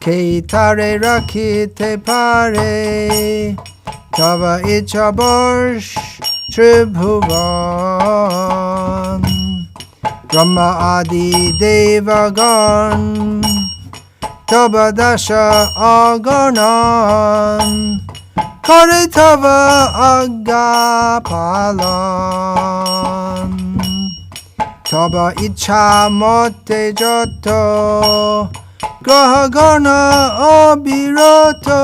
Ketare rakite pare, tava ichabosh tribhuvan. Brahma adi devagan, tava dasha aganan, kare tava agapalan. Tava icha mote joto, grahagana abirato,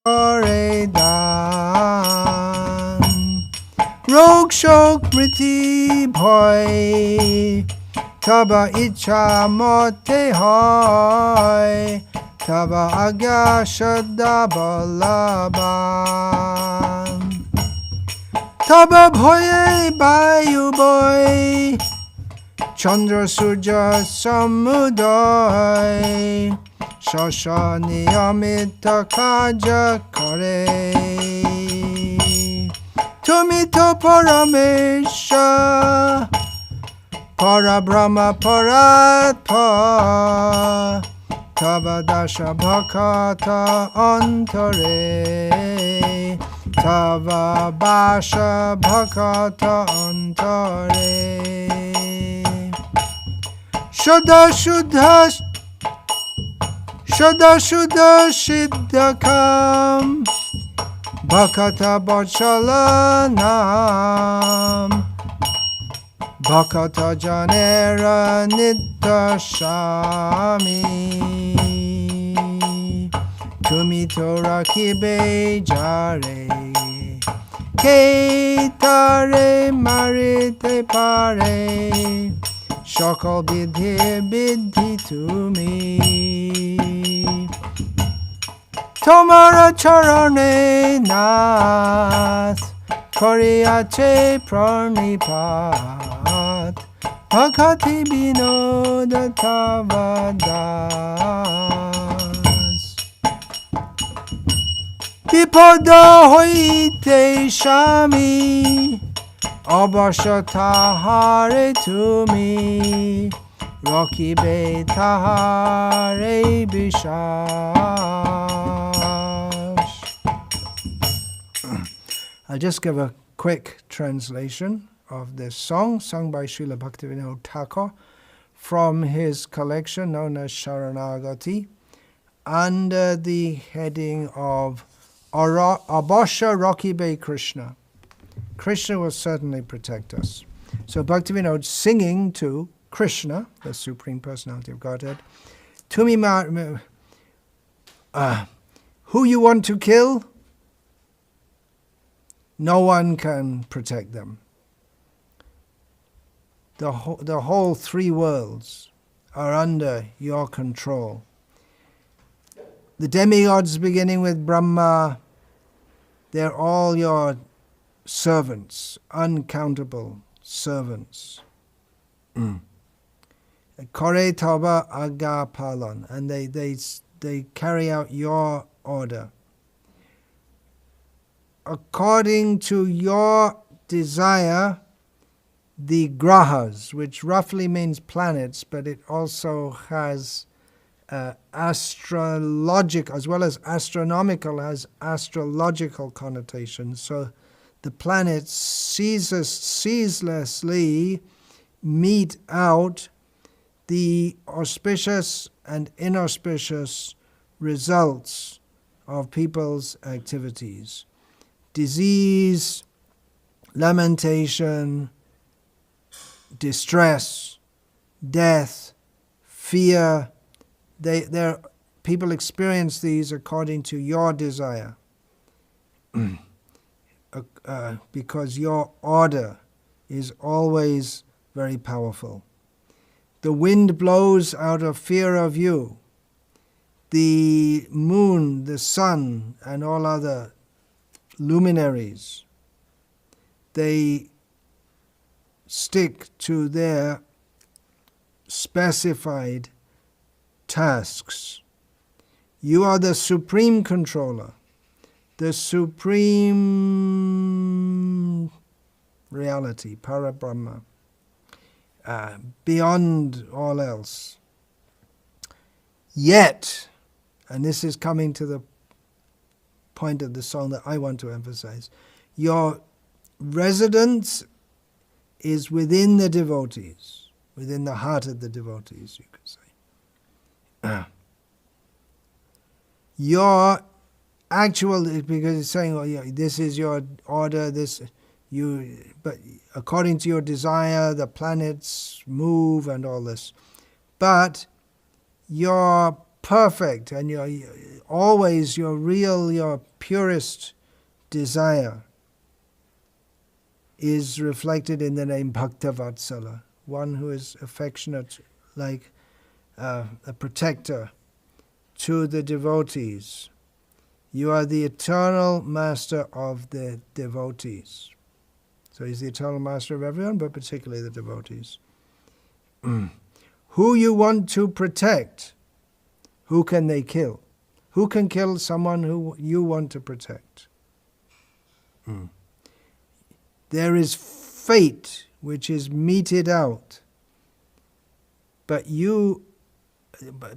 Koredan. Rog shok mriti bhoy, tava icha mote hoy, tava agya shadda balaban. Tava bhoye bayu boy, Chandra surja samuday, shasha niyamita kaja kare. Tumito paramesha, parabrahma paratpa, tava dasha bhakata antare, tava basha bhakata antare. Shuddha shuddha shuddha shuddha siddhakam, Bhakta-vatsala nam, Bhakta janera nitta shami. Tumi tora kibe jare, ketare marite pare, shakal bidhi bidhi tumi. Tomara charane nath, koriache pranipat, bhakati binoda tavadas. Bipada hoite shami, abasha tahare tumi, rakibe tahare bishash. I'll just give a quick translation of this song, sung by Srila Bhaktivinoda Thakur from his collection known as Sharanagati, under the heading of Abhasha Rakibe Krishna. Krishna will certainly protect us. So Bhaktivinoda singing to Krishna, the Supreme Personality of Godhead, Tumi who you want to kill, no one can protect them. The whole three worlds are under your control. The demigods beginning with Brahma, they're all your servants, uncountable servants. Kore tava aga palan, and they carry out your order. According to your desire, the grahas, which roughly means planets, but it also has astrological, as well as astronomical, has astrological connotations. So the planets ceaselessly mete out the auspicious and inauspicious results of people's activities. Disease, lamentation, distress, death, fear, people experience these according to your desire. Because your order is always very powerful. The wind blows out of fear of you. The moon, the sun, and all other luminaries, they stick to their specified tasks. You are the supreme controller, the supreme reality, Parabrahma, beyond all else. Yet, and this is coming to the point of the song that I want to emphasize, your residence is within the devotees, within the heart of the devotees, you could say. Your actual, because it's saying, oh, yeah, this is your order, but according to your desire, the planets move and all this. But your perfect and always your real, your purest desire is reflected in the name Bhakta-vatsala, one who is affectionate like a protector to the devotees. You are the eternal master of the devotees. So he's the eternal master of everyone, but particularly the devotees. Who you want to protect, who can they kill? Who can kill someone who you want to protect? There is fate which is meted out, but you,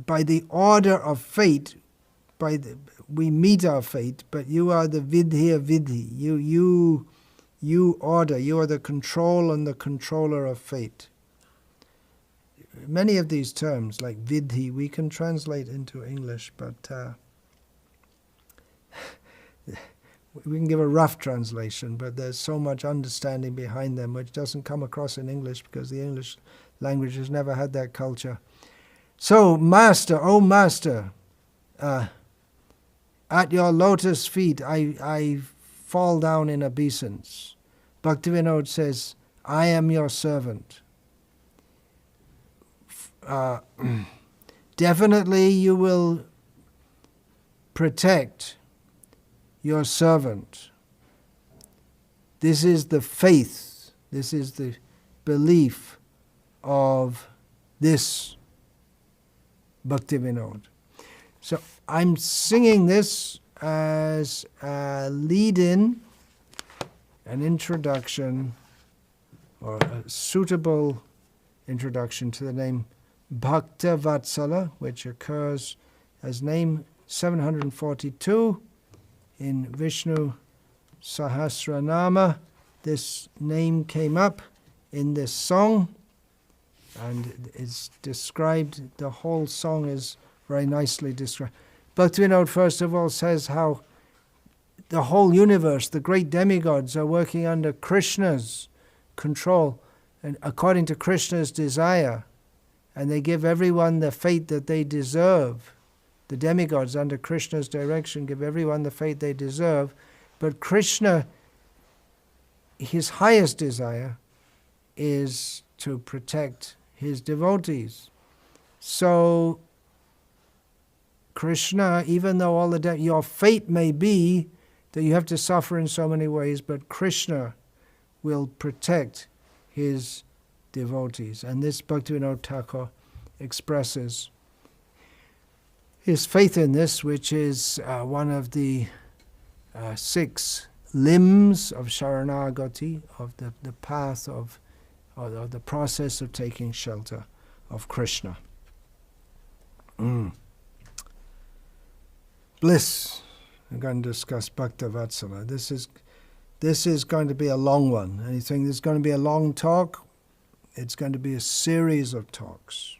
by the order of fate, we meet our fate, but you are the vidhi of vidhi. You order, you are the control and the controller of fate. Many of these terms, like vidhi, we can translate into English, but we can give a rough translation, but there's so much understanding behind them which doesn't come across in English because the English language has never had that culture. So, Master, oh Master, at your lotus feet I fall down in obeisance. Bhaktivinoda says, I am your servant. Definitely you will protect your servant. This is the faith, this is the belief of this Bhaktivinoda. So I'm singing this as a lead-in, an introduction, or a suitable introduction to the name Bhakta-vatsala, which occurs as name 742 in Vishnu Sahasranama. This name came up in this song, and it's described, the whole song is very nicely described. Bhaktivinoda first of all says how the whole universe, the great demigods, are working under Krishna's control and according to Krishna's desire, and they give everyone the fate that they deserve. The demigods under Krishna's direction give everyone the fate they deserve, but Krishna, his highest desire is to protect his devotees. So Krishna, even though all your fate may be that you have to suffer in so many ways, but Krishna will protect his devotees. And this Bhaktivinoda Thakur expresses his faith in this, which is one of the 6 limbs of Sharanagati, of the path of, or the process of taking shelter of Krishna. Bliss. We're going to discuss Bhakta-vatsala. This is going to be a long one. And you think there's going to be a long talk? It's going to be a series of talks.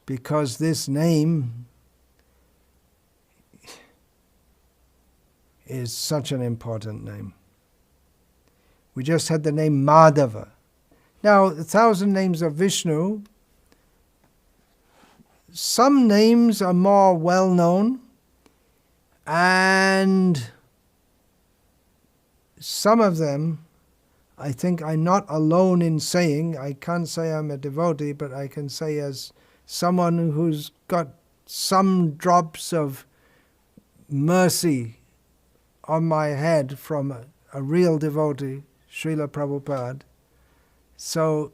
Because this name is such an important name. We just had the name Madhava. Now, 1,000 names of Vishnu, some names are more well-known, and some of them, I think I'm not alone in saying, I can't say I'm a devotee, but I can say as someone who's got some drops of mercy on my head from a real devotee, Srila Prabhupada. So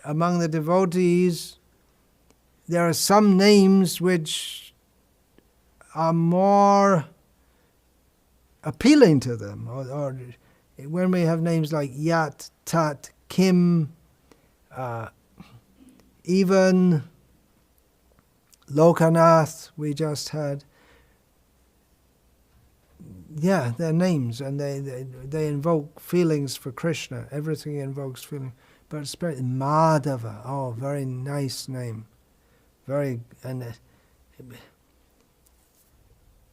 among the devotees, there are some names which are more appealing to them, or when we have names like Yat, Tat, Kim, Even Lokanath, we just had, their names, and they invoke feelings for Krishna. Everything invokes feeling. But especially Madhava, very nice name. And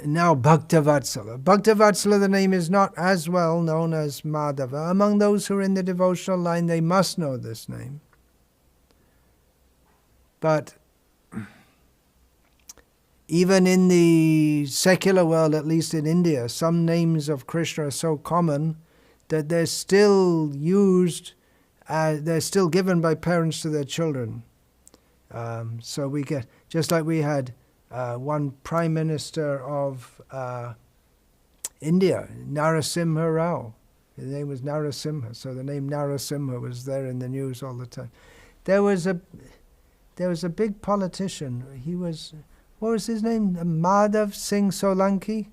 now Bhakta-vatsala. Bhakta-vatsala, the name is not as well known as Madhava. Among those who are in the devotional line, they must know this name. But even in the secular world, at least in India, some names of Krishna are so common that they're still used, they're still given by parents to their children. So we get, just like we had one Prime Minister of India, Narasimha Rao. His name was Narasimha, so the name Narasimha was there in the news all the time. There was a big politician. He was, what was his name? Madhav Singh Solanki?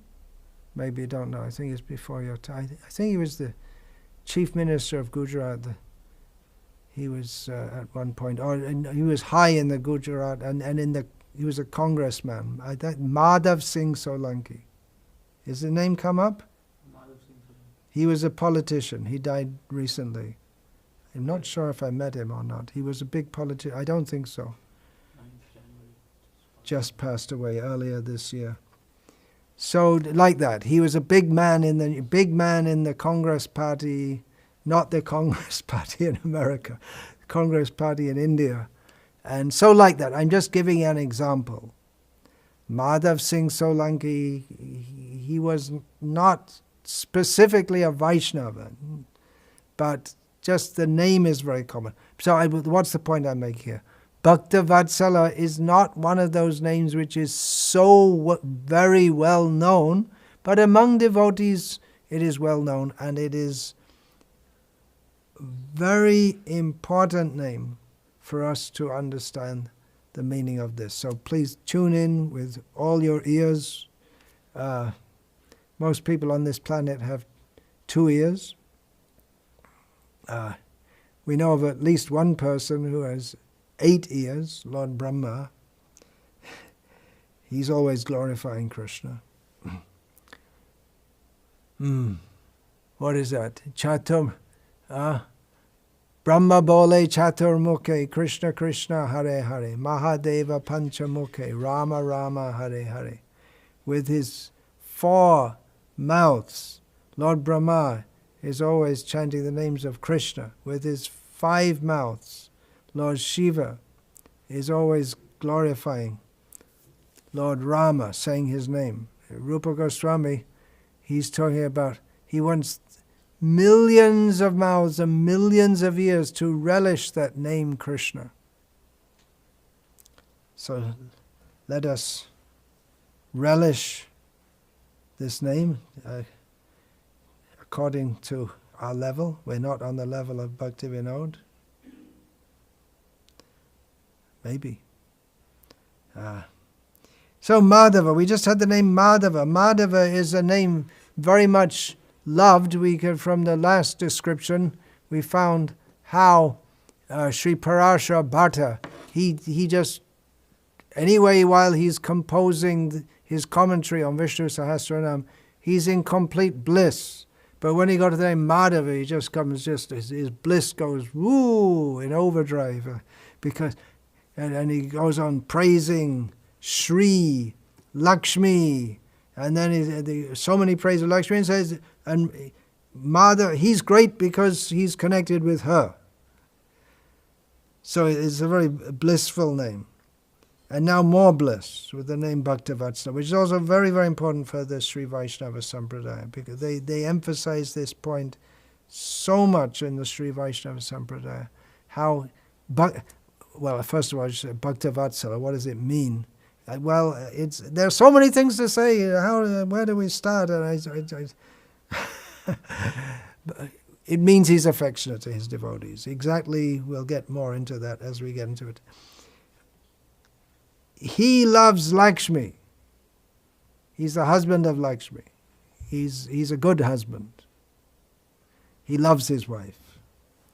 Maybe you don't know. I think it's before your time. I think he was the Chief Minister of Gujarat. He was at one point, or he was high in the Gujarat, and he was a congressman. Madhav Singh Solanki. Has the name come up? Madhav Singh Solanki. He was a politician. He died recently. I'm not sure if I met him or not. He was a big politician. I don't think so. 9th January. Just passed away earlier this year. So like that, he was a big man in the Congress Party, not the Congress Party in America, the Congress Party in India. And so like that, I'm just giving an example. Madhav Singh Solanki, he was not specifically a Vaishnava, but just the name is very common. So what's the point I make here? Bhakta-vatsala is not one of those names which is so very well known, but among devotees it is well known, and it is a very important name for us to understand the meaning of this. So please tune in with all your ears. Most people on this planet have 2 ears. We know of at least one person who has 8 ears, Lord Brahma. He's always glorifying Krishna. What is that? Chatur. Brahma bole chatur mukhe, Krishna Krishna Hare Hare, Mahadeva Panchamukhe, Rama Rama Hare Hare. With his 4 mouths, Lord Brahma is always chanting the names of Krishna. With his 5 mouths, Lord Shiva is always glorifying Lord Rama, saying his name. Rupa Goswami, he's talking about, he wants millions of mouths and millions of ears to relish that name Krishna. So let us relish this name according to our level. We're not on the level of Bhakti Vinod. Maybe. So Madhava, we just had the name Madhava. Madhava is a name very much loved. From the last description, we found how Sri Parashar Bhatta, he just, anyway, while he's composing his commentary on Vishnu Sahasranama, he's in complete bliss. But when he got to the name Madhava, he just comes, his bliss goes, woo, in overdrive. And he goes on praising Shri, Lakshmi, and then so many praise of Lakshmi, and says, and Madhava, he's great because he's connected with her. So it's a very blissful name. And now more bliss with the name Bhakta-vatsala, which is also very, very important for the Sri Vaishnava Sampradaya, because they emphasize this point so much in the Sri Vaishnava Sampradaya. Well, first of all, Bhakta-vatsala, what does it mean? Well, there are so many things to say. Where do we start? It means he's affectionate to his devotees. Exactly, we'll get more into that as we get into it. He loves Lakshmi. He's the husband of Lakshmi. He's a good husband. He loves his wife.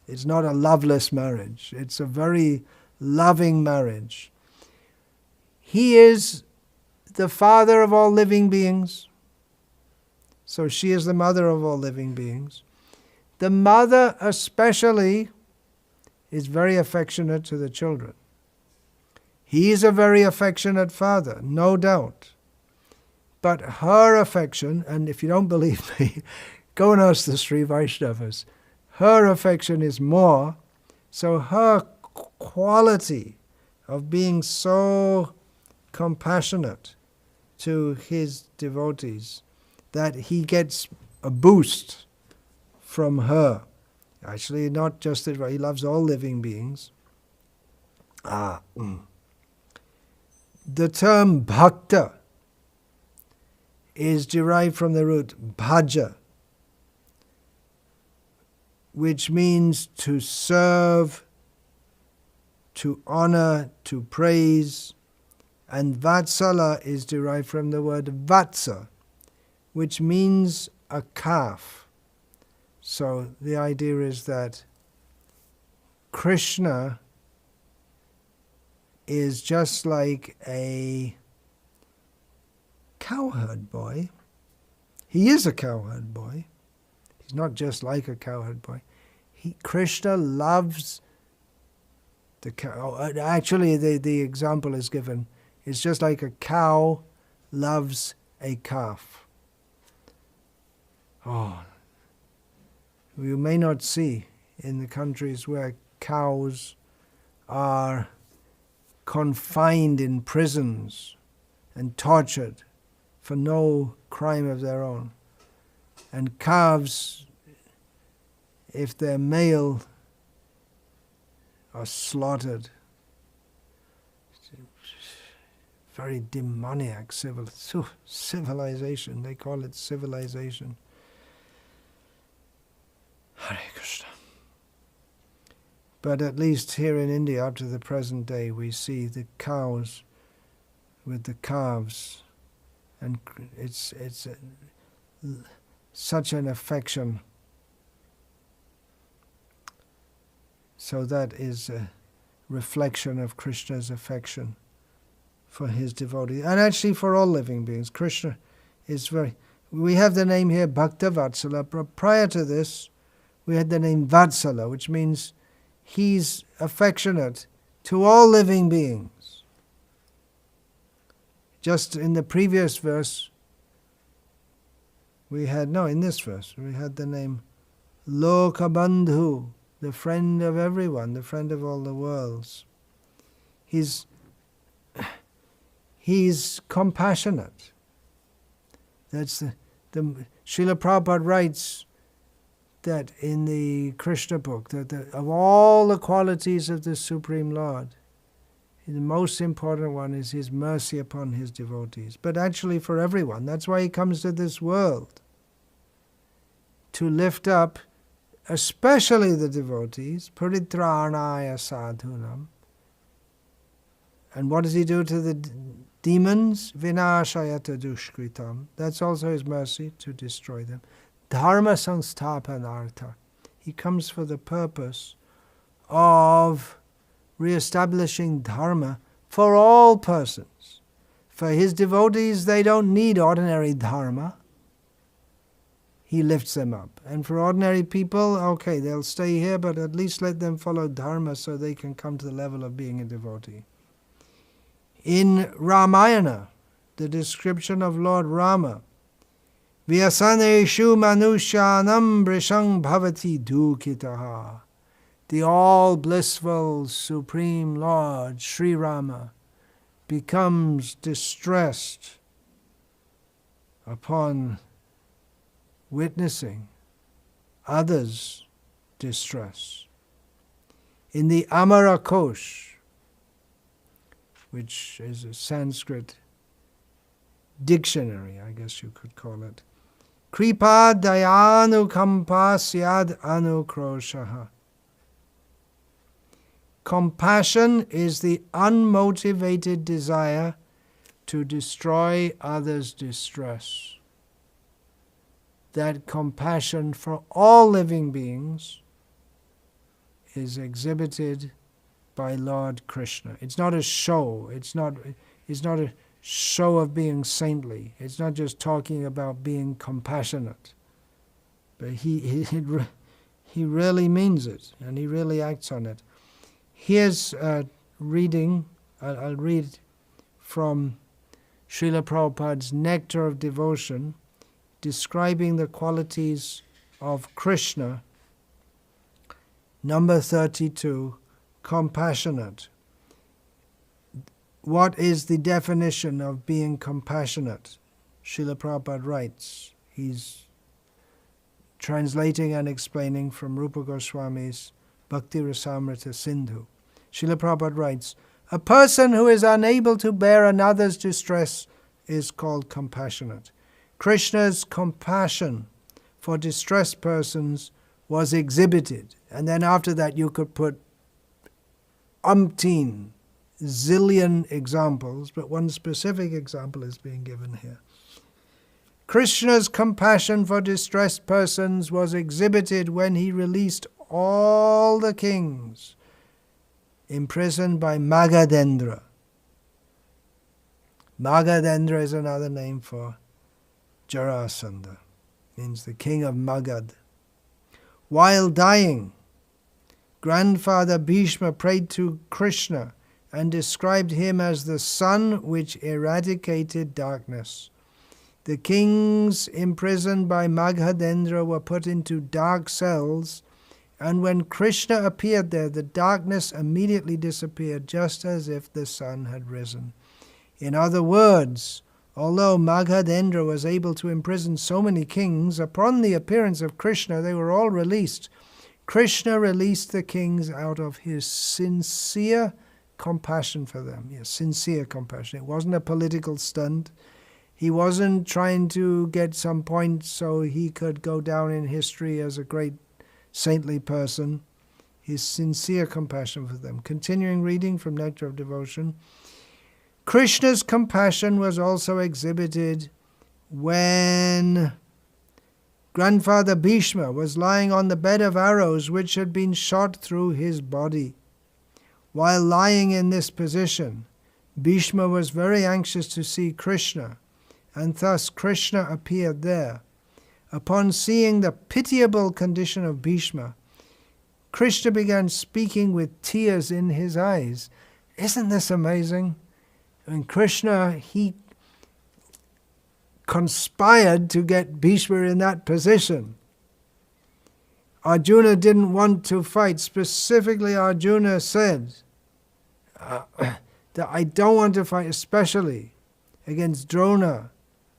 It's not a loveless marriage. It's a very loving marriage. He is the father of all living beings. So she is the mother of all living beings. The mother especially is very affectionate to the children. He is a very affectionate father, no doubt. But her affection, and if you don't believe me, go and ask the Sri Vaishnavas, her affection is more, so her quality of being so compassionate to his devotees that he gets a boost from her. Actually, not just that, he loves all living beings. The term bhakta is derived from the root bhaja, which means to serve, to honor, to praise. And vatsala is derived from the word vatsa, which means a calf. So the idea is that Krishna is just like a cowherd boy. He is a cowherd boy. He's not just like a cowherd boy. Krishna loves the cow. Actually, the example is given. It's just like a cow loves a calf. Oh, you may not see in the countries where cows are confined in prisons and tortured for no crime of their own. And calves, if they're male, are slaughtered. Very demoniac civilization. They call it civilization. Hare Krishna. But at least here in India, up to the present day, we see the cows with the calves, and it's such an affection. So that is a reflection of Krishna's affection for his devotees, and actually for all living beings. Krishna is very... We have the name here Bhakta-vatsala, but prior to this, we had the name Vatsala, which means he's affectionate to all living beings. Just in the previous verse, in this verse, we had the name Lokabandhu, the friend of everyone, the friend of all the worlds. He's compassionate. That's the Srila Prabhupada writes that in the Krishna book, that of all the qualities of the Supreme Lord, the most important one is his mercy upon his devotees. But actually for everyone. That's why he comes to this world, to lift up especially the devotees, paritranaya sadhunam. And what does he do to the demons? Vinashayata dushkritam. That's also his mercy, to destroy them. Dharma samsthapanartha. He comes for the purpose of re-establishing dharma for all persons. For his devotees, they don't need ordinary dharma. He lifts them up. And for ordinary people, okay, they'll stay here, but at least let them follow dharma so they can come to the level of being a devotee. In Ramayana, the description of Lord Rama, Vyasaneshu manushyanam brishang bhavati dukitaha. The all-blissful Supreme Lord, Sri Rama, becomes distressed upon witnessing others' distress. In the Amara Kosh, which is a Sanskrit dictionary, I guess you could call it, Kripa dayanu kampa syad anukroshaha. Compassion is the unmotivated desire to destroy others' distress. That compassion for all living beings is exhibited by Lord Krishna. It's not a show. It's not a show of being saintly. It's not just talking about being compassionate. But he really means it, and he really acts on it. Here's a reading. I'll read from Srila Prabhupada's Nectar of Devotion, describing the qualities of Krishna. Number 32, compassionate. What is the definition of being compassionate? Srila Prabhupada writes, he's translating and explaining from Rupa Goswami's Bhakti Rasamrita Sindhu. Srila Prabhupada writes, a person who is unable to bear another's distress is called compassionate. Krishna's compassion for distressed persons was exhibited. And then after that you could put umpteen, zillion examples, but one specific example is being given here. Krishna's compassion for distressed persons was exhibited when he released all the kings imprisoned by Magadendra. Magadendra is another name for Jarasandha, means the king of Magad. While dying, grandfather Bhishma prayed to Krishna and described him as the sun which eradicated darkness. The kings imprisoned by Magadendra were put into dark cells, and when Krishna appeared there, the darkness immediately disappeared, just as if the sun had risen. In other words, although Magadendra was able to imprison so many kings, upon the appearance of Krishna, they were all released. Krishna released the kings out of his sincere compassion for them. Yes, sincere compassion. It wasn't a political stunt. He wasn't trying to get some points so he could go down in history as a great saintly person. His sincere compassion for them. Continuing reading from Nectar of Devotion. Krishna's compassion was also exhibited when grandfather Bhishma was lying on the bed of arrows which had been shot through his body. While lying in this position, Bhishma was very anxious to see Krishna, and thus Krishna appeared there. Upon seeing the pitiable condition of Bhishma, Krishna began speaking with tears in his eyes. Isn't this amazing? I mean, Krishna, he conspired to get Bhishma in that position. Arjuna didn't want to fight. Specifically, Arjuna said that I don't want to fight, especially against Drona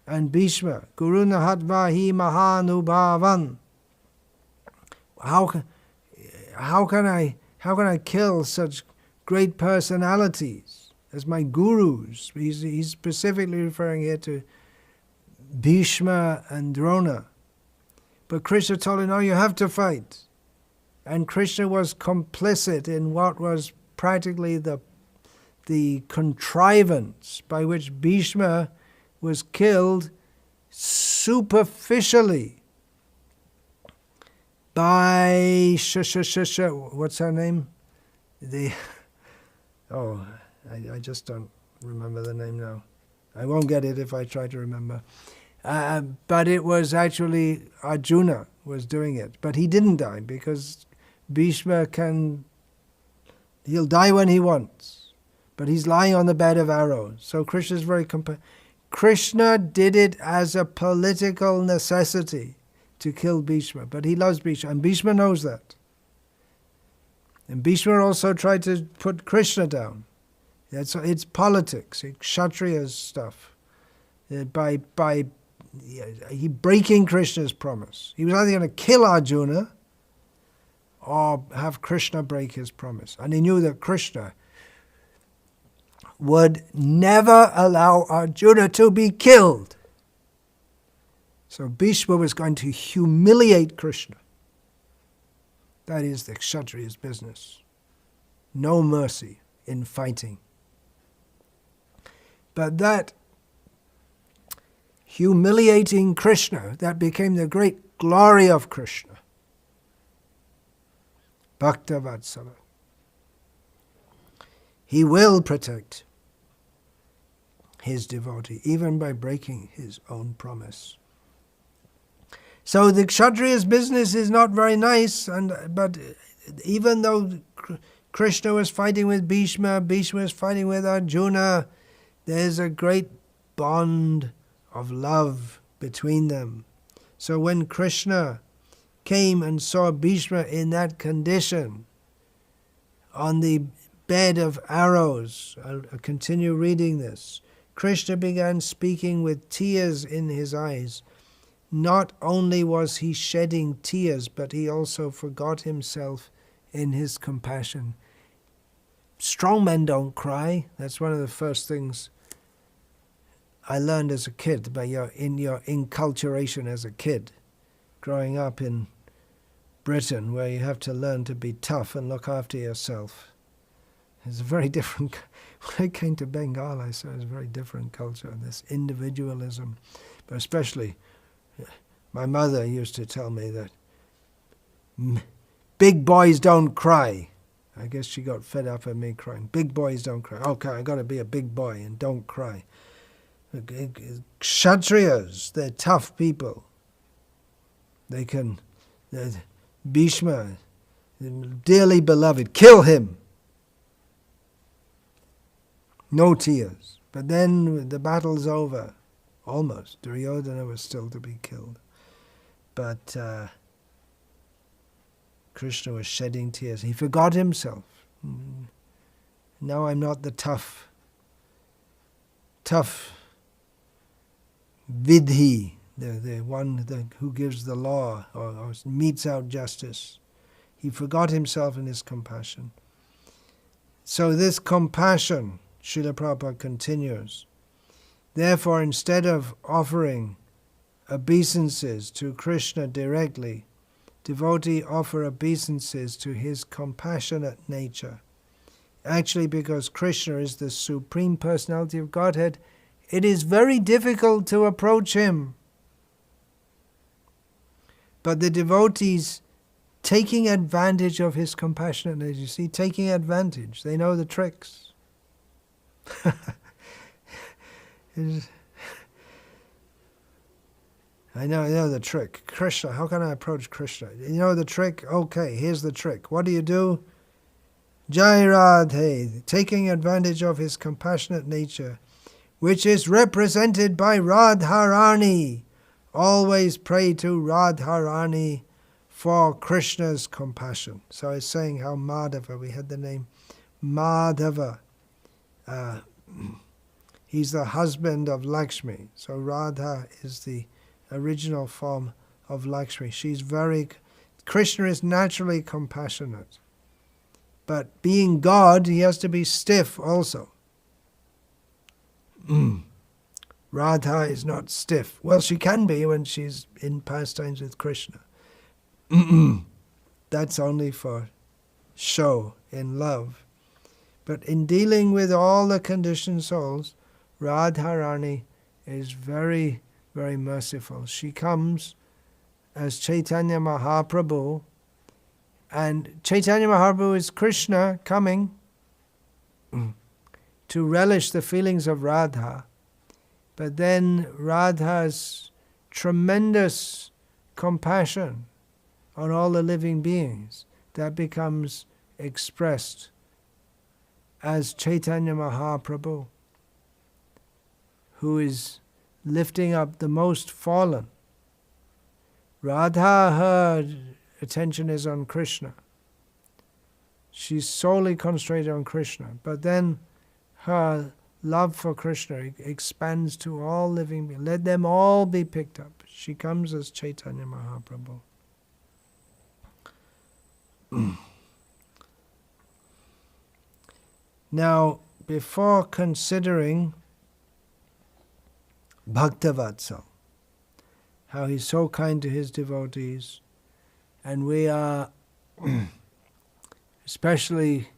and Bhishma. Guruna hatvahi mahanubhavan. How can I kill such great personalities as my gurus? He's specifically referring here to Bhishma and Drona. But Krishna told him, no, you have to fight. And Krishna was complicit in what was practically the contrivance by which Bhishma was killed superficially by what's her name? I just don't remember the name now. I won't get it if I try to remember. But it was actually Arjuna was doing it. But he didn't die because Bhishma he'll die when he wants. But he's lying on the bed of arrows. So Krishna's very Krishna did it as a political necessity to kill Bhishma. But he loves Bhishma, and Bhishma knows that. And Bhishma also tried to put Krishna down. It's politics, it's Kshatriya stuff. By he breaking Krishna's promise. He was either going to kill Arjuna or have Krishna break his promise. And he knew that Krishna would never allow Arjuna to be killed. So Bhishma was going to humiliate Krishna. That is the Kshatriya's business. No mercy in fighting. But that humiliating Krishna, that became the great glory of Krishna. Bhakta-vatsala. he will protect his devotee, even by breaking his own promise. So the Kshatriya's business is not very nice, but even though Krishna was fighting with Bhishma, Bhishma was fighting with Arjuna, there's a great bond of love between them. So when Krishna came and saw Bhishma in that condition, on the bed of arrows, I'll continue reading this, Krishna began speaking with tears in his eyes. Not only was he shedding tears, but he also forgot himself in his compassion. Strong men don't cry. That's one of the first things I learned as a kid, in your enculturation as a kid, growing up in Britain, where you have to learn to be tough and look after yourself. It's a very different. When I came to Bengal, I saw it's a very different culture, this individualism. But especially, my mother used to tell me that big boys don't cry. I guess she got fed up of me crying. Big boys don't cry. Okay, I got to be a big boy and don't cry. Kshatriyas, they're tough people. Bhishma, dearly beloved, kill him. No tears. But then the battle's over. Almost. Duryodhana was still to be killed. But Krishna was shedding tears. He forgot himself. Now I'm not the tough vidhi, the one who gives the law or metes out justice. He forgot himself in his compassion. So this compassion, Srila Prabhupada continues. Therefore, instead of offering obeisances to Krishna directly, devotee offer obeisances to his compassionate nature. Actually, because Krishna is the Supreme Personality of Godhead, it is very difficult to approach him. But the devotees taking advantage of his compassionate nature, you see, taking advantage, they know the tricks. I know the trick. Krishna, how can I approach Krishna? You know the trick? Okay, here's the trick. What do? Jai Radhe, taking advantage of his compassionate nature, which is represented by Radharani. Always pray to Radharani for Krishna's compassion. So I was saying how Madhava, we had the name Madhava. He's the husband of Lakshmi. So Radha is the original form of Lakshmi. Krishna is naturally compassionate. But being God, he has to be stiff also. Radha is not stiff. Well, she can be when she's in pastimes with Krishna. That's only for show in love. But in dealing with all the conditioned souls, Radharani is very, very merciful. She comes as Chaitanya Mahaprabhu, and Chaitanya Mahaprabhu is Krishna coming to relish the feelings of Radha. But then Radha's tremendous compassion on all the living beings, that becomes expressed as Chaitanya Mahaprabhu, who is lifting up the most fallen. Radha, her attention is on Krishna. She's solely concentrated on Krishna. But then her love for Krishna expands to all living beings. Let them all be picked up. She comes as Chaitanya Mahaprabhu. Now, before considering Bhakta-vatsala, how he's so kind to his devotees, and we are especially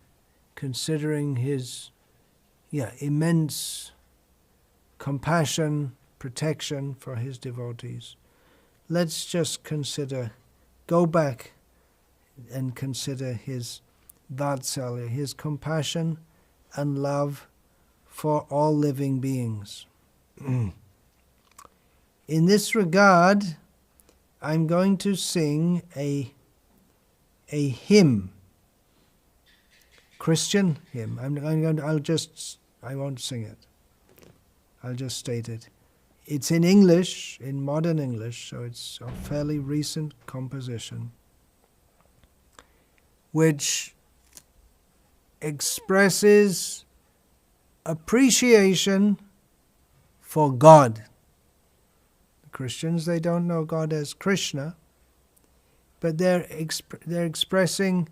considering his immense compassion, protection for his devotees. Let's just go back and consider his vatsalya, his compassion and love for all living beings. In this regard, I'm going to sing a hymn, Christian hymn. I won't sing it. I'll just state it. It's in English, in modern English, so it's a fairly recent composition, which expresses appreciation for God. The Christians, they don't know God as Krishna, but they're expressing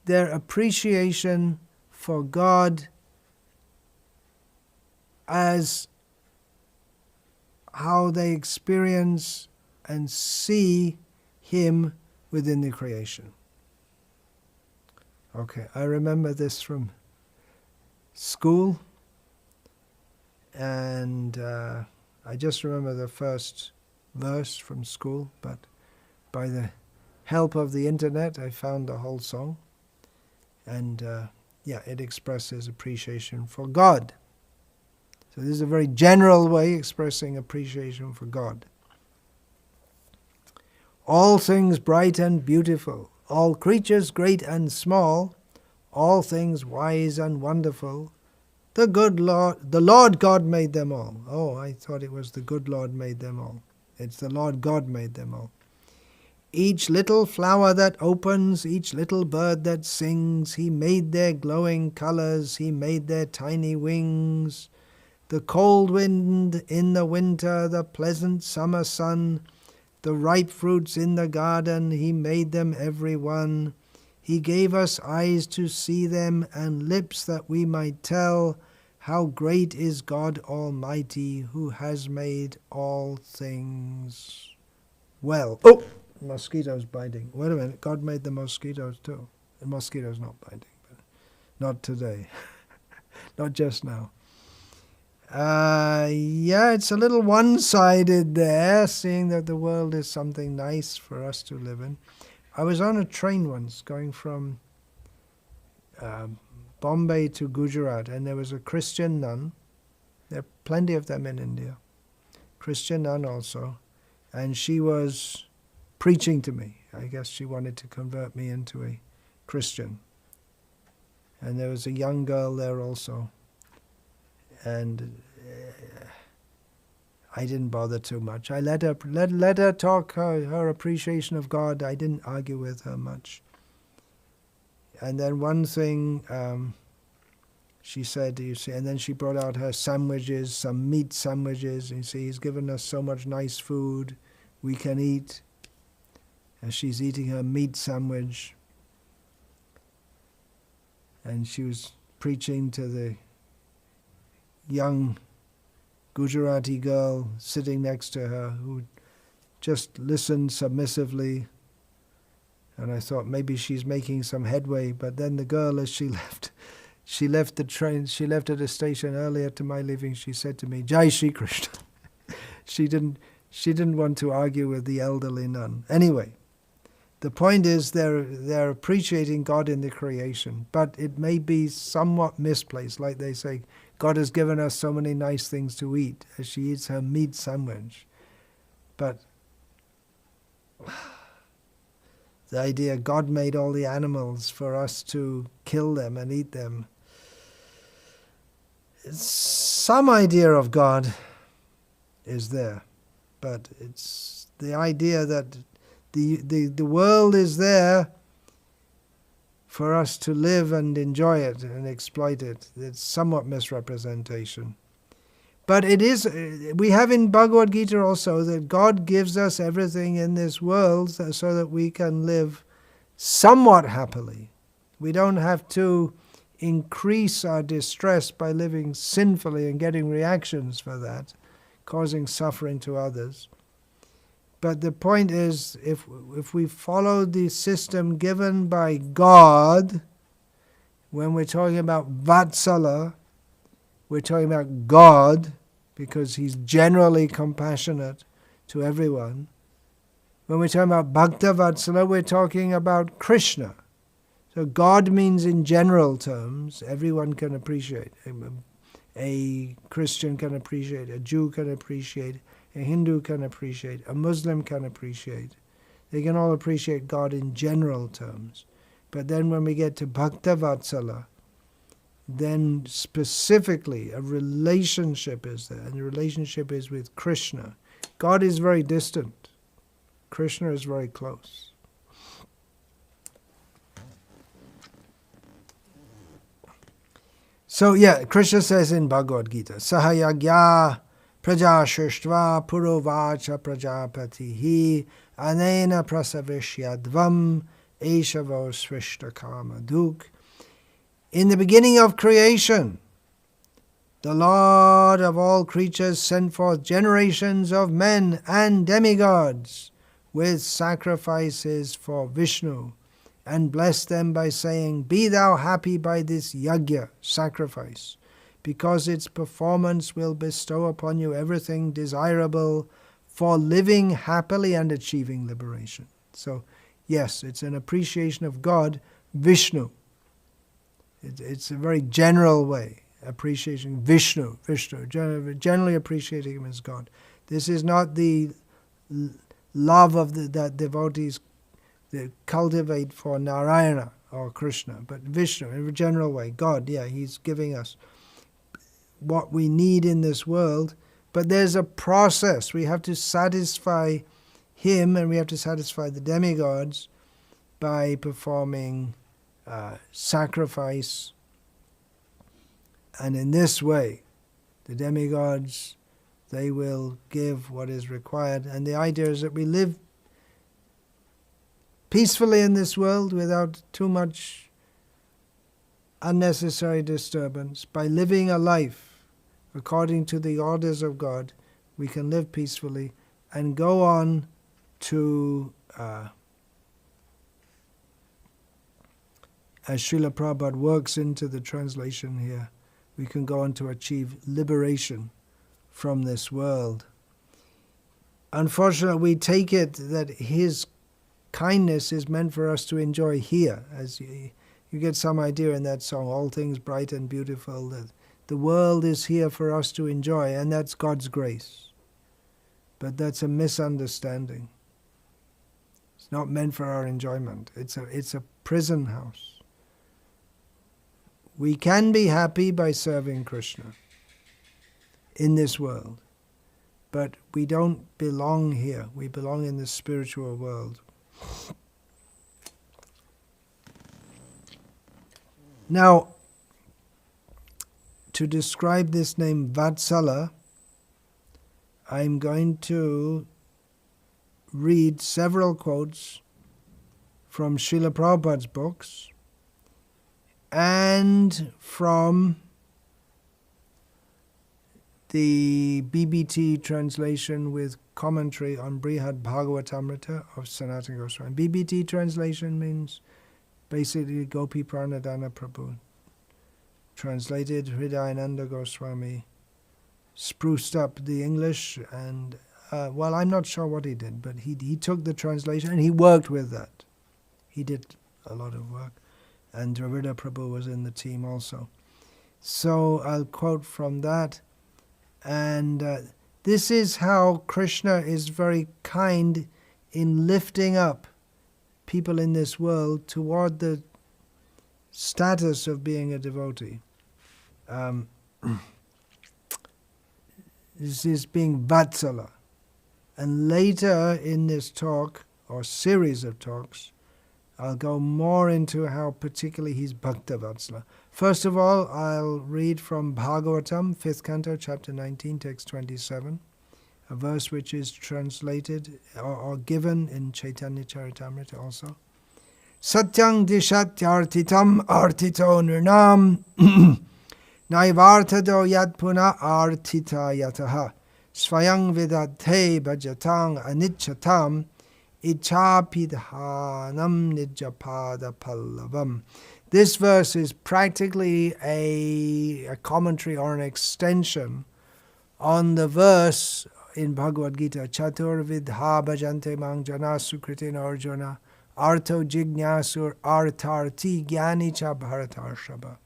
their appreciation for God as how they experience and see Him within the creation. Okay, I remember this from school, and I just remember the first verse from school, but by the help of the internet I found the whole song, and it expresses appreciation for God. So this is a very general way expressing appreciation for God. All things bright and beautiful, all creatures great and small, all things wise and wonderful, the Lord God made them all. Oh, I thought it was the good Lord made them all. It's the Lord God made them all. Each little flower that opens, each little bird that sings, He made their glowing colors, He made their tiny wings. The cold wind in the winter, the pleasant summer sun, the ripe fruits in the garden, He made them every one. He gave us eyes to see them and lips that we might tell how great is God Almighty, who has made all things well. Oh, mosquitoes biting. Wait a minute, God made the mosquitoes too. The mosquitoes not biting, but not today, not just now. It's a little one-sided there, seeing that the world is something nice for us to live in. I was on a train once going from Bombay to Gujarat, and there was a Christian nun. There are plenty of them in India. Christian nun also. And she was preaching to me. I guess she wanted to convert me into a Christian. And there was a young girl there also. And I didn't bother too much. I let her talk her appreciation of God. I didn't argue with her much. And then one thing she said, you see, and then she brought out her sandwiches, some meat sandwiches. You see, He's given us so much nice food we can eat. And she's eating her meat sandwich. And she was preaching to the young Gujarati girl sitting next to her, who just listened submissively. And I thought maybe she's making some headway, but then the girl, as she left the train, she left at a station earlier to my leaving, she said to me, Jai Shri Krishna. She didn't want to argue with the elderly nun. Anyway, the point is they're appreciating God in the creation, but it may be somewhat misplaced, like they say, God has given us so many nice things to eat, as she eats her meat sandwich. But the idea God made all the animals for us to kill them and eat them. Some idea of God is there, but it's the idea that the world is there for us to live and enjoy it and exploit it. It's somewhat misrepresentation. But it is, we have in Bhagavad Gita also that God gives us everything in this world so that we can live somewhat happily. We don't have to increase our distress by living sinfully and getting reactions for that, causing suffering to others. But the point is, if we follow the system given by God, when we're talking about Vatsala, we're talking about God, because He's generally compassionate to everyone. When we're talking about Bhakta-vatsala, we're talking about Krishna. So God means in general terms, everyone can appreciate. A Christian can appreciate, a Jew can appreciate, a Hindu can appreciate, a Muslim can appreciate. They can all appreciate God in general terms. But then when we get to Bhakta-vatsala, then specifically a relationship is there, and the relationship is with Krishna. God is very distant. Krishna is very close. So Krishna says in Bhagavad Gita, Sahayagya praja shishtva purovacha prajapatihi anena prasavishyadvam eshavo svishta kamaduk. In the beginning of creation, the Lord of all creatures sent forth generations of men and demigods with sacrifices for Vishnu, and blessed them by saying, Be thou happy by this yajna, sacrifice, because its performance will bestow upon you everything desirable for living happily and achieving liberation. So, yes, it's an appreciation of God, Vishnu. It's a very general way, appreciating Vishnu, generally appreciating him as God. This is not the love of that devotees cultivate for Narayana or Krishna, but Vishnu in a general way. God, he's giving us what we need in this world, but there's a process. We have to satisfy him and we have to satisfy the demigods by performing sacrifice, and in this way the demigods, they will give what is required. And the idea is that we live peacefully in this world without too much unnecessary disturbance. By living a life according to the orders of God, we can live peacefully and go on to as Srila Prabhupada works into the translation here, we can go on to achieve liberation from this world. Unfortunately, we take it that his kindness is meant for us to enjoy here. As you get some idea in that song, all things bright and beautiful, that the world is here for us to enjoy, and that's God's grace. But that's a misunderstanding. It's not meant for our enjoyment. It's a prison house. We can be happy by serving Krishna in this world, but we don't belong here. We belong in the spiritual world. Now, to describe this name Vatsala, I'm going to read several quotes from Srila Prabhupada's books and from the BBT translation with commentary on Brihad Bhagavatamrita of Sanatana Goswami. BBT translation means basically Gopi Pranadana Prabhu. Translated Hridayananda Goswami, spruced up the English, and I'm not sure what he did, but he took the translation and he worked with that. He did a lot of work. And Dravida Prabhu was in the team also. So I'll quote from that. And this is how Krishna is very kind in lifting up people in this world toward the status of being a devotee. This is being Vatsala. And later in this talk, or series of talks, I'll go more into how particularly he's Bhakta-vatsala. First of all, I'll read from Bhagavatam, 5th canto, chapter 19, text 27, a verse which is translated or given in Chaitanya Charitamrita also. Satyang dishatyartitam artito nirnam naivartado yat puna artita yataha svayang vidate bhajatang anichatam Ichapidhanam Nijapada Pallavam. This verse is practically a commentary or an extension on the verse in Bhagavad Gita, Chatur Vidha Bhajante Mang Jana Sukritin Arjuna arto jignasur artarti gyani cha bharatarshava.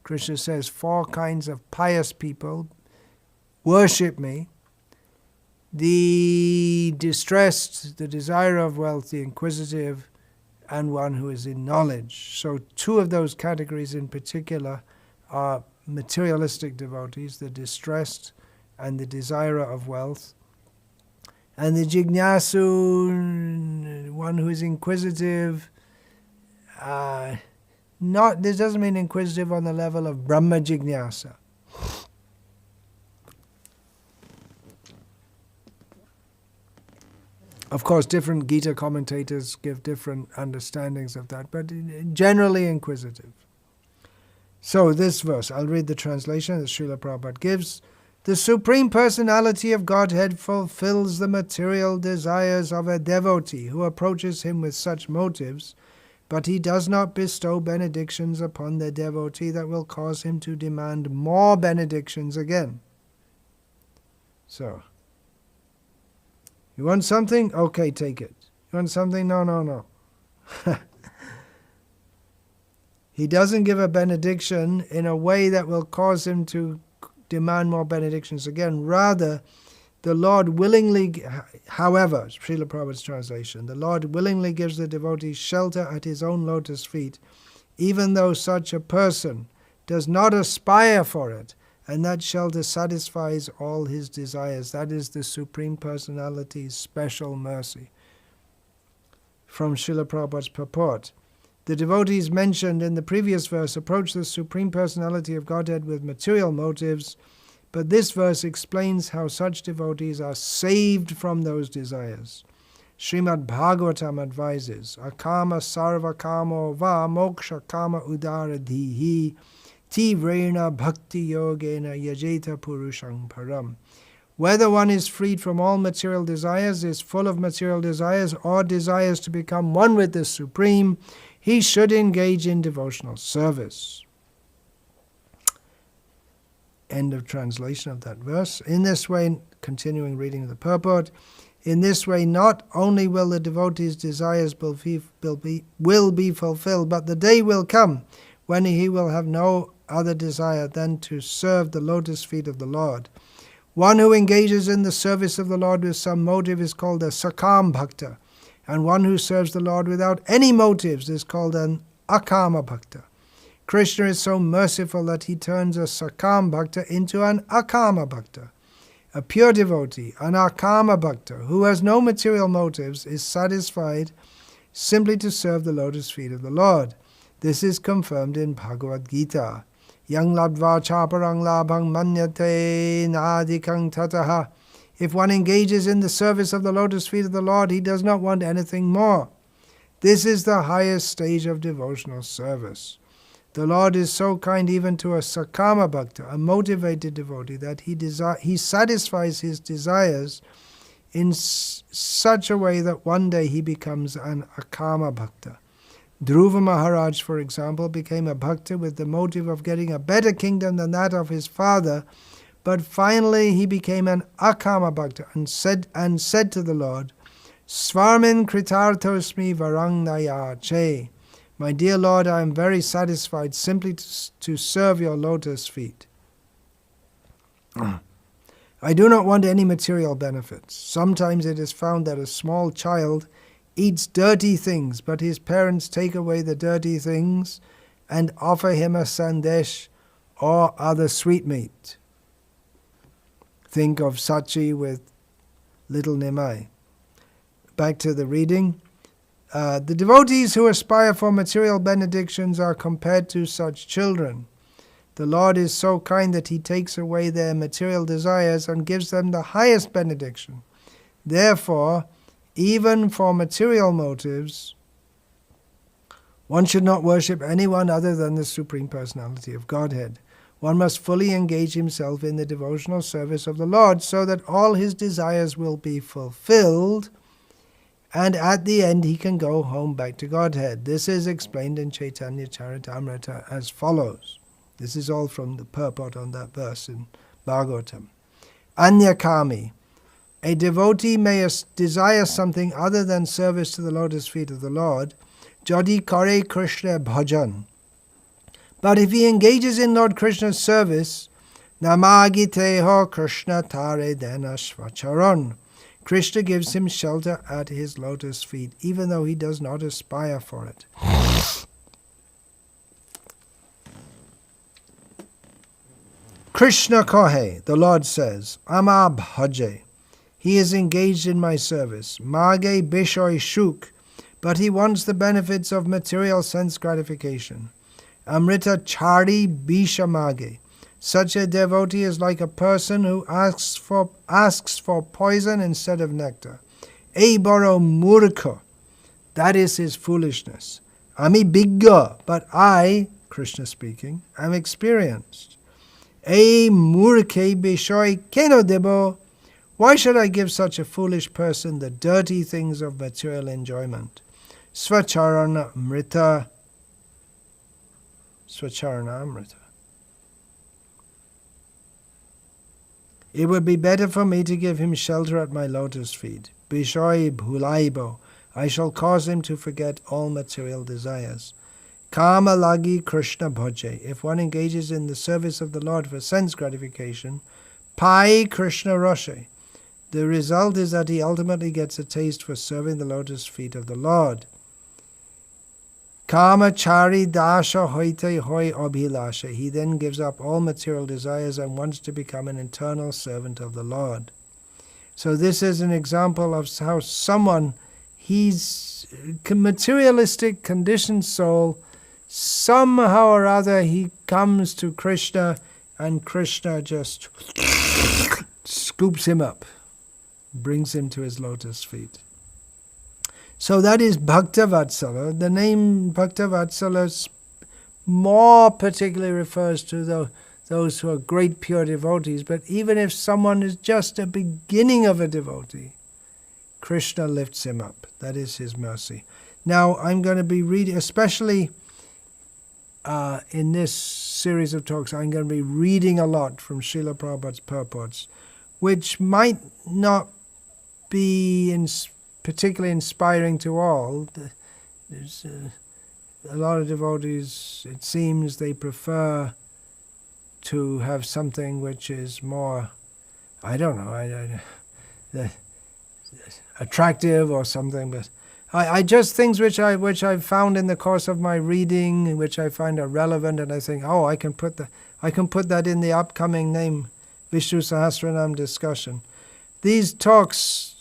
Krishna says 4 kinds of pious people worship me: the distressed, the desire of wealth, the inquisitive, and one who is in knowledge. So 2 of those categories in particular are materialistic devotees, the distressed and the desirer of wealth. And the jignasu, one who is inquisitive, this doesn't mean inquisitive on the level of Brahma jignasa. Of course, different Gita commentators give different understandings of that, but generally inquisitive. So this verse, I'll read the translation that Srila Prabhupada gives. The Supreme Personality of Godhead fulfills the material desires of a devotee who approaches him with such motives, but he does not bestow benedictions upon the devotee that will cause him to demand more benedictions again. So, you want something? Okay, take it. You want something? No. He doesn't give a benediction in a way that will cause him to demand more benedictions again. Rather, the Lord willingly, however, Srila Prabhupada's translation, the Lord willingly gives the devotee shelter at his own lotus feet, even though such a person does not aspire for it, and that shelter satisfies all his desires. That is the Supreme Personality's special mercy. From Srila Prabhupada's purport, the devotees mentioned in the previous verse approach the Supreme Personality of Godhead with material motives, but this verse explains how such devotees are saved from those desires. Srimad Bhagavatam advises, Akama sarva kamo va moksha kama udaradhihi tivrena bhakti yogena yajeta purushang param. Whether one is freed from all material desires, is full of material desires, or desires to become one with the Supreme, he should engage in devotional service. End of translation of that verse. In this way, continuing reading of the purport, in this way not only will the devotee's desires will be fulfilled, but the day will come when he will have no other desire than to serve the lotus feet of the Lord. One who engages in the service of the Lord with some motive is called a sakam bhakta, and one who serves the Lord without any motives is called an akama bhakta. Krishna is so merciful that he turns a sakam bhakta into an akama bhakta. A pure devotee, an akama bhakta, who has no material motives, is satisfied simply to serve the lotus feet of the Lord. This is confirmed in Bhagavad Gita. Yang ladva chaparang labhang manyate nadikang tataha. If one engages in the service of the lotus feet of the Lord, he does not want anything more. This is the highest stage of devotional service. The Lord is so kind even to a sakama bhakta, a motivated devotee, that he satisfies his desires in such a way that one day he becomes an akama bhakta. Dhruva Maharaj, for example, became a bhakta with the motive of getting a better kingdom than that of his father, but finally he became an akama bhakta and said to the Lord, Svarmin kritartosmi varangnaya che. My dear Lord, I am very satisfied simply to serve your lotus feet. I do not want any material benefits. Sometimes it is found that a small child eats dirty things, but his parents take away the dirty things and offer him a sandesh or other sweetmeat. Think of Sachi with little Nimai. Back to the reading. The devotees who aspire for material benedictions are compared to such children. The Lord is so kind that he takes away their material desires and gives them the highest benediction. Therefore, even for material motives, one should not worship anyone other than the Supreme Personality of Godhead. One must fully engage himself in the devotional service of the Lord so that all his desires will be fulfilled, and at the end he can go home back to Godhead. This is explained in Chaitanya Charitamrita as follows. This is all from the purport on that verse in Bhagavatam. Anyakami. A devotee may desire something other than service to the lotus feet of the Lord, Jodi kare Krishna bhajan. But if he engages in Lord Krishna's service, Namagiteho Krishna tare dena svacharan. Krishna gives him shelter at his lotus feet, even though he does not aspire for it. Krishna kohe, the Lord says, Ama bhaje. He is engaged in my service. Mage bishoy shuk, but he wants the benefits of material sense gratification. Amrita chari bisha mage. Such a devotee is like a person who asks for poison instead of nectar. Eibaro murkha, that is his foolishness. Ami bigga, but I, Krishna speaking, am experienced. E murke bishoy keno debo. Why should I give such a foolish person the dirty things of material enjoyment? Svacharana amrita. Svacharana amrita. It would be better for me to give him shelter at my lotus feet. Bishoy bhulaibo. I shall cause him to forget all material desires. Kama lagi Krishna bhaje. If one engages in the service of the Lord for sense gratification, pai Krishna roshe. The result is that he ultimately gets a taste for serving the lotus feet of the Lord. Kama chari dasha hoite hoi abhilasha. He then gives up all material desires and wants to become an eternal servant of the Lord. So this is an example of how someone, he's a materialistic, conditioned soul, somehow or other he comes to Krishna and Krishna just scoops him up, brings him to his lotus feet. So that is Bhakta-vatsala. The name Bhakta-vatsala more particularly refers to those who are great pure devotees, but even if someone is just a beginning of a devotee, Krishna lifts him up. That is his mercy. Now I'm going to be reading, especially in this series of talks, I'm going to be reading a lot from Srila Prabhupada's purports, which might not be particularly inspiring to all. There's a lot of devotees, it seems, they prefer to have something which is more, I don't know, attractive or something, but I just things which I've found in the course of my reading, which I find are relevant, and I think, oh, I can put that in the upcoming name Vishnu Sahasranama discussion. These talks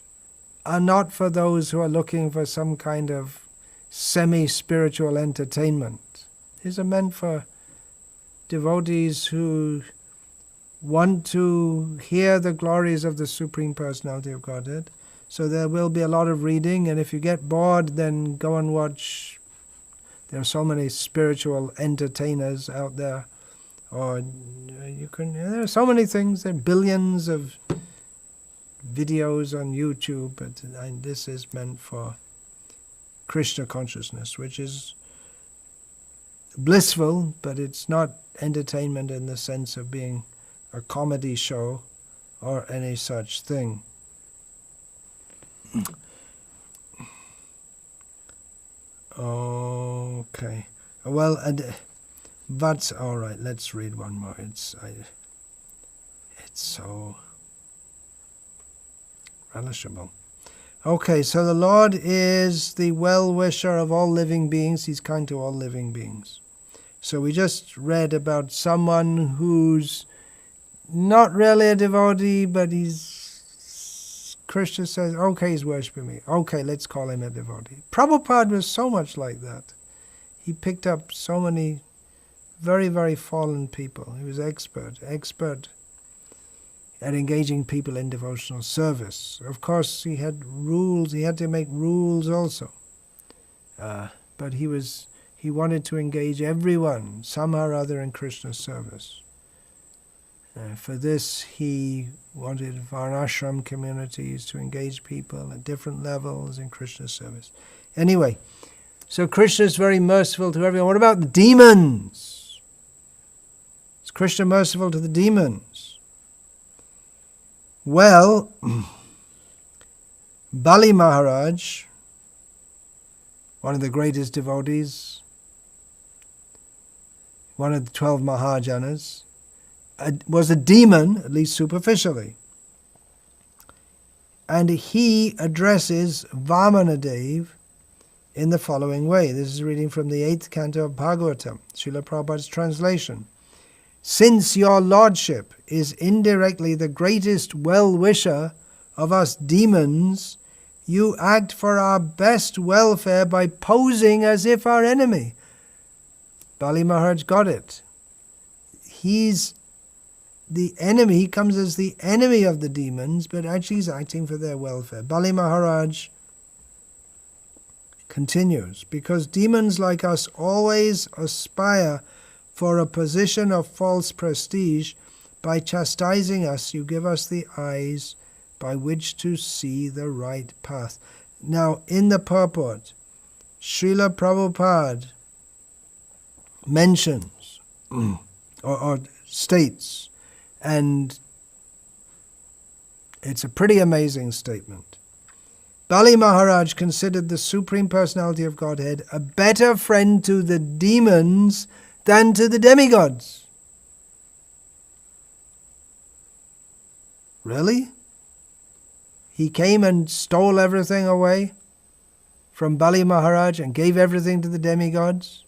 are not for those who are looking for some kind of semi-spiritual entertainment. These are meant for devotees who want to hear the glories of the Supreme Personality of Godhead. So there will be a lot of reading, and if you get bored, then go and watch. There are so many spiritual entertainers out there. Or there are so many things, there are billions of videos on YouTube, but this is meant for Krishna consciousness, which is blissful, but it's not entertainment in the sense of being a comedy show or any such thing. Okay. Well, that's all right. Let's read one more. It's so relishable. Okay, so the Lord is the well-wisher of all living beings. He's kind to all living beings. So we just read about someone who's not really a devotee, but Krishna says, okay, he's worshipping me. Okay, let's call him a devotee. Prabhupada was so much like that. He picked up so many very, very fallen people. He was expert at engaging people in devotional service. Of course, he had rules. He had to make rules also. But he wanted to engage everyone somehow or other in Krishna's service. For this, he wanted varnashram communities to engage people at different levels in Krishna's service. Anyway, so Krishna is very merciful to everyone. What about the demons? Is Krishna merciful to the demons? Well, Bali Maharaj, one of the greatest devotees, one of the 12 Mahajanas, was a demon, at least superficially. And he addresses Vamanadev in the following way. This is reading from the 8th canto of Bhagavatam, Srila Prabhupada's translation. Since your lordship is indirectly the greatest well-wisher of us demons, you act for our best welfare by posing as if our enemy. Bali Maharaj got it. He's the enemy, he comes as the enemy of the demons, but actually he's acting for their welfare. Bali Maharaj continues, because demons like us always aspire for a position of false prestige, by chastising us you give us the eyes by which to see the right path. Now in the purport, Srila Prabhupada mentions or states, and it's a pretty amazing statement. Bali Maharaj considered the Supreme Personality of Godhead a better friend to the demons than to the demigods. Really? He came and stole everything away from Bali Maharaj and gave everything to the demigods?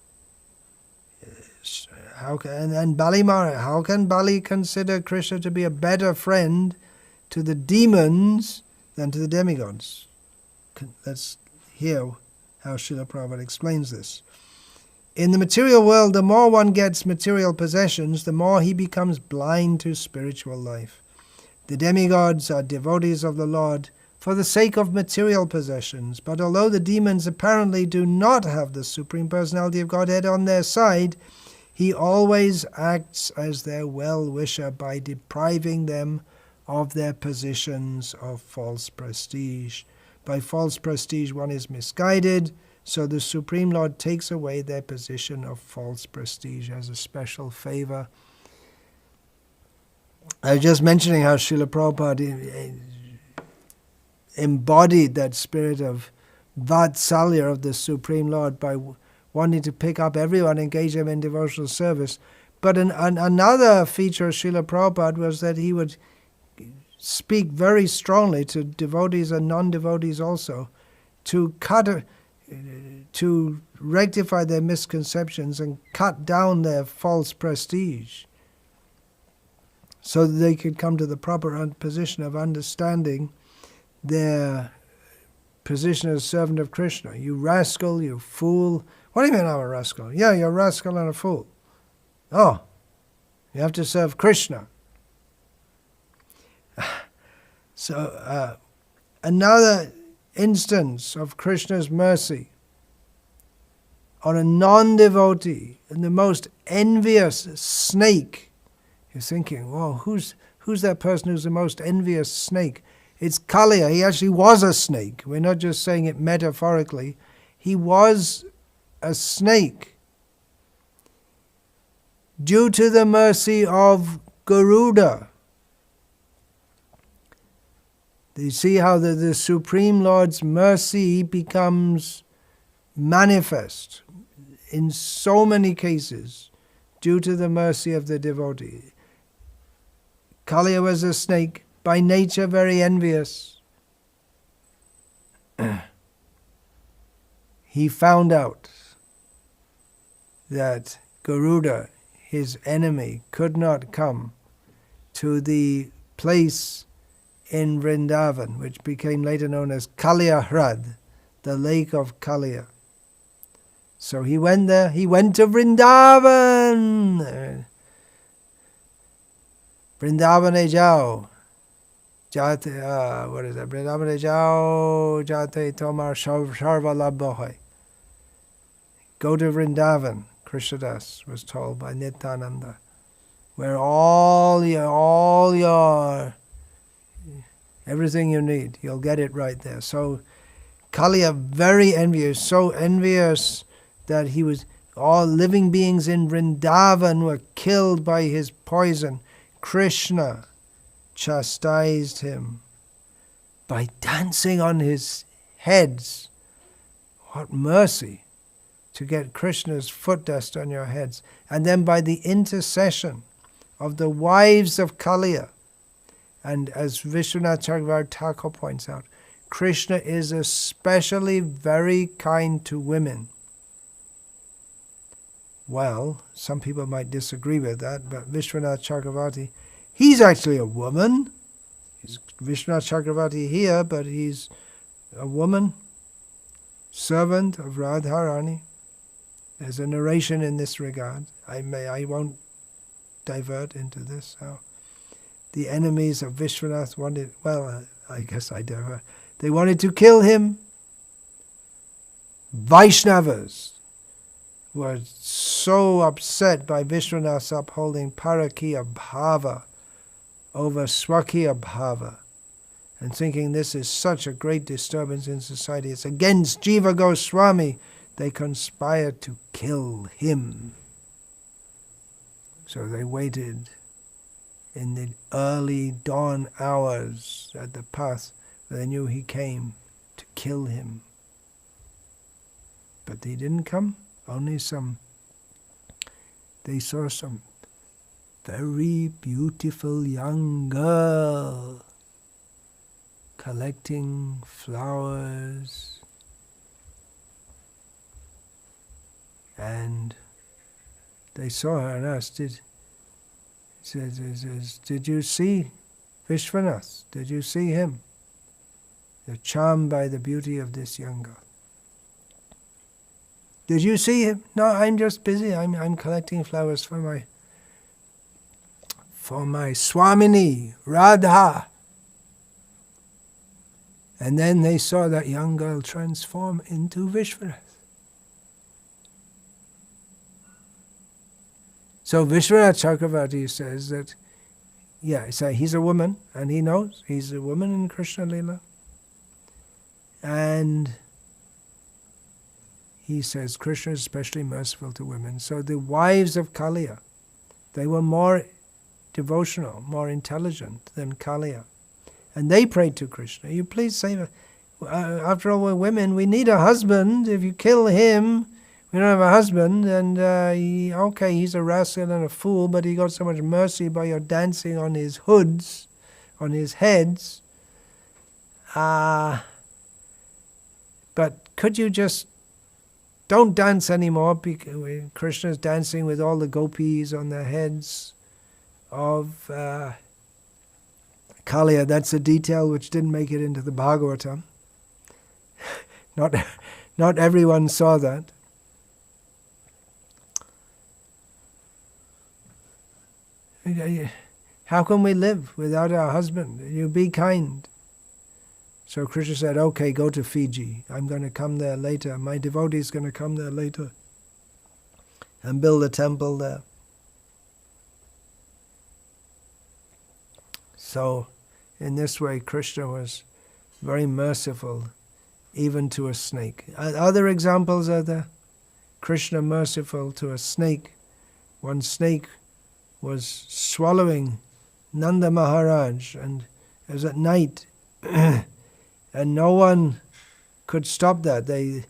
How can Bali consider Krishna to be a better friend to the demons than to the demigods? Let's hear how Srila Prabhupada explains this. In the material world, the more one gets material possessions, the more he becomes blind to spiritual life. The demigods are devotees of the Lord for the sake of material possessions, but although the demons apparently do not have the Supreme Personality of Godhead on their side, he always acts as their well-wisher by depriving them of their positions of false prestige. By false prestige one is misguided, so the Supreme Lord takes away their position of false prestige as a special favor. I was just mentioning how Srila Prabhupada embodied that spirit of Vatsalya of the Supreme Lord by wanting to pick up everyone, engage them in devotional service. But another feature of Srila Prabhupada was that he would speak very strongly to devotees and non-devotees also, to rectify their misconceptions and cut down their false prestige, so that they could come to the proper position of understanding their position as servant of Krishna. You rascal, you fool. What do you mean I'm a rascal? Yeah, you're a rascal and a fool. Oh, you have to serve Krishna. So, another instance of Krishna's mercy on a non-devotee, and the most envious snake. You're thinking, whoa, who's that person who's the most envious snake? It's Kaliya. He actually was a snake. We're not just saying it metaphorically. He was a snake. Due to the mercy of Garuda. You see how the Supreme Lord's mercy becomes manifest in so many cases due to the mercy of the devotee. Kaliya was a snake, by nature very envious. He found out that Garuda, his enemy, could not come to the place in Vrindavan, which became later known as Kaliya Hrad, the lake of Kaliya. So he went there, he went to Vrindavan. Vrindavane jao. Jate, what is that? Vrindavane jao, jate tomar sharva labha hai. Go to Vrindavan, Krishnadas was told by Nityananda, where all your everything you need, you'll get it right there. So Kaliya, very envious, so envious that all living beings in Vrindavan were killed by his poison. Krishna chastised him by dancing on his heads. What mercy to get Krishna's foot dust on your heads. And then by the intercession of the wives of Kaliya. And as Vishwanath Chakravarti Thakur points out, Krishna is especially very kind to women. Well, some people might disagree with that, but Vishwanath Chakravarti, he's actually a woman. He's Vishwanath Chakravarti here, but he's a woman, servant of Radharani. There's a narration in this regard. I won't divert into this. How the enemies of Vishwanath wanted, I guess I divert. They wanted to kill him. Vaishnavas were so upset by Vishwanath's upholding Parakiya Bhava over Swakiya Bhava and thinking this is such a great disturbance in society. It's against Jiva Goswami. They conspired to kill him. So they waited in the early dawn hours at the path where they knew he came to kill him. But he didn't come. Only they saw some very beautiful young girl collecting flowers. And they saw her and asked, did you see Vishwanath? Did you see him? They're charmed by the beauty of this young girl. Did you see him? No, I'm just busy. I'm collecting flowers for my Swamini, Radha. And then they saw that young girl transform into Vishwanath. So Vishwanath Chakravarti says that, so he's a woman, and he knows he's a woman in Krishna Lila. And he says Krishna is especially merciful to women. So the wives of Kaliya, they were more devotional, more intelligent than Kaliya. And they prayed to Krishna, you please save us. After all, we're women, we need a husband. If you kill him, we don't have a husband, and he's a rascal and a fool, but he got so much mercy by your dancing on his hoods, on his heads. But could you just don't dance anymore, because Krishna's dancing with all the gopis on their heads of Kaliya. That's a detail which didn't make it into the Bhagavatam. Not everyone saw that. How can we live without our husband? You be kind. So Krishna said, okay, go to Fiji. I'm going to come there later. My devotee is going to come there later and build a temple there. So in this way, Krishna was very merciful, even to a snake. Other examples are there. Krishna merciful to a snake. One snake was swallowing Nanda Maharaj, and it was at night, and no one could stop that. They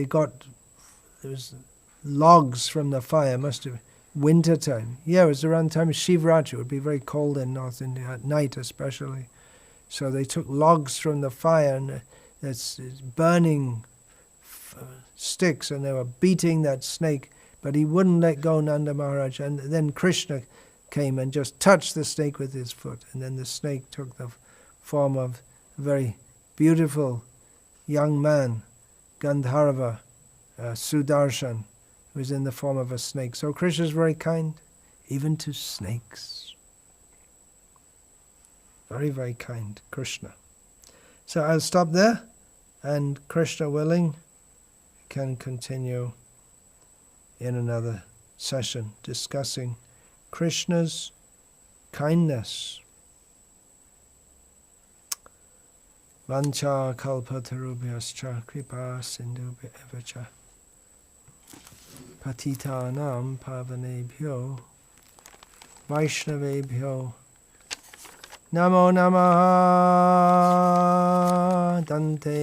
got, there was logs from the fire. Must have winter time. Yeah, it was around the time of Shivratri. It would be very cold in North India at night, especially. So they took logs from the fire and it's burning sticks, and they were beating that snake. But he wouldn't let go Nanda Maharaj. And then Krishna came and just touched the snake with his foot. And then the snake took the form of a very beautiful young man, Gandharva, Sudarshan, who was in the form of a snake. So Krishna is very kind, even to snakes. Very, very kind, Krishna. So I'll stop there, and Krishna willing, can continue in another session discussing Krishna's kindness. Vancha kalpatarubhyascha kripa sindhubhya evacha patitanam pavanebhyo vaishnavebhyo Namo Namaha Dante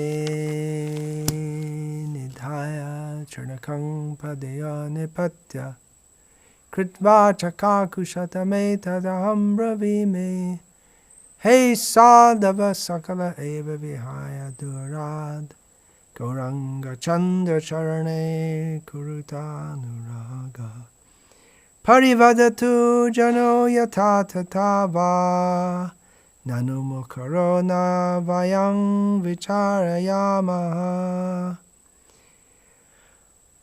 Nidhaya Charnakang Padaya Nipatya Kritva Chakakushatame Tadaham Bravime Hey Sadhava Sakala Eva Vihaya Durad Gauranga Chandra Charane Kuruta Nuraga Parivadatu Jano Yatatatava Nanu Mukarona Vayang Vicharayamaha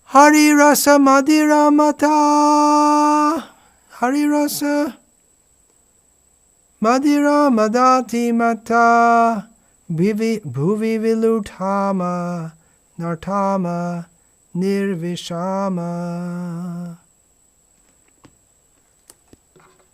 Hari Rasa Madira Mata Hari Rasa Madira Madati Mata Bhuvi Vilutama Nartama Nirvishama